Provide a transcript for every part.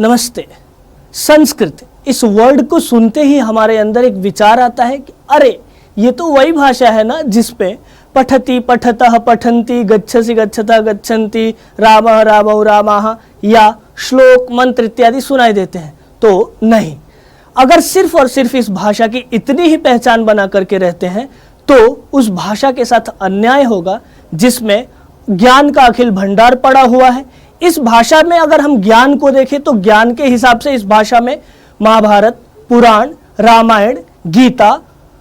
नमस्ते। संस्कृत इस वर्ड को सुनते ही हमारे अंदर एक विचार आता है कि अरे ये तो वही भाषा है ना जिसपे पठति पठतः पठन्ति गच्छसि गच्छतः गच्छन्ति रामः रामौ रामाः या श्लोक मंत्र इत्यादि सुनाई देते हैं। तो नहीं, अगर सिर्फ और सिर्फ इस भाषा की इतनी ही पहचान बना करके रहते हैं तो उस भाषा के साथ अन्याय होगा जिसमें ज्ञान का अखिल भंडार पड़ा हुआ है। इस भाषा में अगर हम ज्ञान को देखें तो ज्ञान के हिसाब से इस भाषा में महाभारत, पुराण, रामायण, गीता,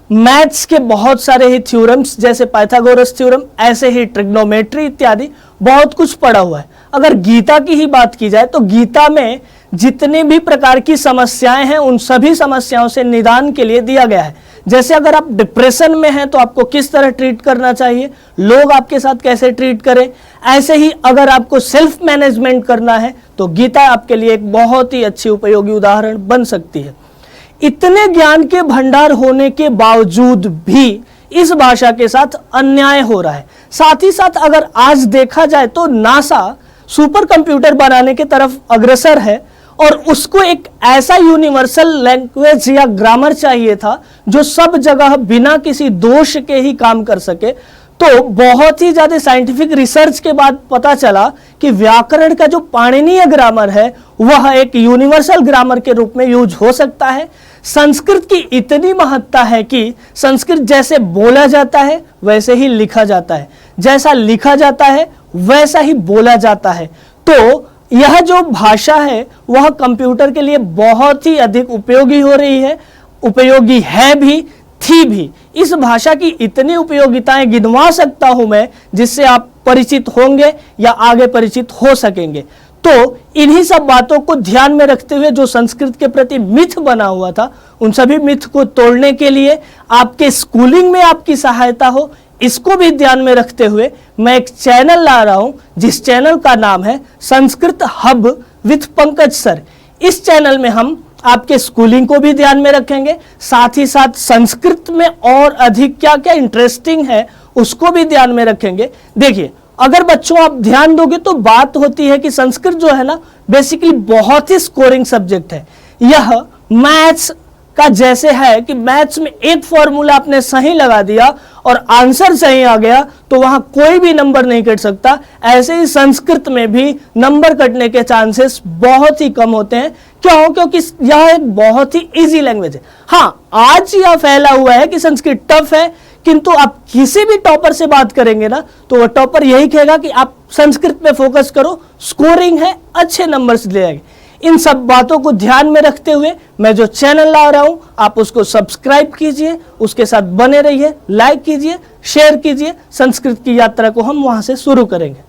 मैथ्स के बहुत सारे ही थ्योरम्स जैसे पाइथागोरस थ्योरम, ऐसे ही ट्रिग्नोमेट्री इत्यादि बहुत कुछ पड़ा हुआ है। अगर गीता की ही बात की जाए तो गीता में जितने भी प्रकार की समस्याएं हैं उन सभी समस्याओं से निदान के लिए दिया गया है। जैसे अगर आप डिप्रेशन में हैं तो आपको किस तरह ट्रीट करना चाहिए, लोग आपके साथ कैसे ट्रीट करें, ऐसे ही अगर आपको सेल्फ मैनेजमेंट करना है तो गीता आपके लिए एक बहुत ही अच्छी उपयोगी उदाहरण बन सकती है। इतने ज्ञान के भंडार होने के बावजूद भी इस भाषा के साथ अन्याय हो रहा है। साथ ही साथ अगर आज देखा जाए तो नासा सुपर कंप्यूटर बनाने की तरफ अग्रसर है और उसको एक ऐसा यूनिवर्सल लैंग्वेज या ग्रामर चाहिए था जो सब जगह बिना किसी दोष के ही काम कर सके। तो बहुत ही ज्यादा साइंटिफिक रिसर्च के बाद पता चला कि व्याकरण का जो पाणिनीय ग्रामर है वह एक यूनिवर्सल ग्रामर के रूप में यूज हो सकता है। संस्कृत की इतनी महत्ता है कि संस्कृत जैसे बोला जाता है वैसे ही लिखा जाता है, जैसा लिखा जाता है वैसा ही बोला जाता है। तो यह जो भाषा है वह कंप्यूटर के लिए बहुत ही अधिक उपयोगी हो रही है, उपयोगी है भी, थी भी। इस भाषा की इतनी उपयोगिताएं गिनवा सकता हूं मैं जिससे आप परिचित होंगे या आगे परिचित हो सकेंगे। तो इन्हीं सब बातों को ध्यान में रखते हुए जो संस्कृत के प्रति मिथ बना हुआ था उन सभी मिथ को तोड़ने के लिए आपके स्कूलिंग में आपकी सहायता हो, इसको भी ध्यान में रखते हुए मैं एक चैनल ला रहा हूं जिस चैनल का नाम है Sanskrit hub with Pankaj sir. इस चैनल में हम आपके स्कूलिंग को भी ध्यान में रखेंगे, साथ ही साथ संस्कृत में और अधिक क्या क्या इंटरेस्टिंग है उसको भी ध्यान में रखेंगे। देखिए, अगर बच्चों आप ध्यान दोगे तो बात होती है कि संस्कृत जो है ना बेसिकली बहुत ही स्कोरिंग सब्जेक्ट है। यह मैथ्स का जैसे है कि मैथ्स में एक फॉर्मूला आपने सही लगा दिया और आंसर सही आ गया तो वहां कोई भी नंबर नहीं कट सकता। ऐसे ही संस्कृत में भी नंबर कटने के चांसेस बहुत ही कम होते हैं। क्यों? क्योंकि यह एक बहुत ही इजी लैंग्वेज है। हाँ, आज यह फैला हुआ है कि संस्कृत टफ है, किंतु आप किसी भी टॉपर से बात करेंगे ना तो वह टॉपर यही कहेगा कि आप संस्कृत पे फोकस करो, स्कोरिंग है, अच्छे नंबर्स ले आएंगे। इन सब बातों को ध्यान में रखते हुए मैं जो चैनल ला रहा हूं आप उसको सब्सक्राइब कीजिए, उसके साथ बने रहिए, लाइक कीजिए, शेयर कीजिए। संस्कृत की यात्रा को हम वहां से शुरू करेंगे।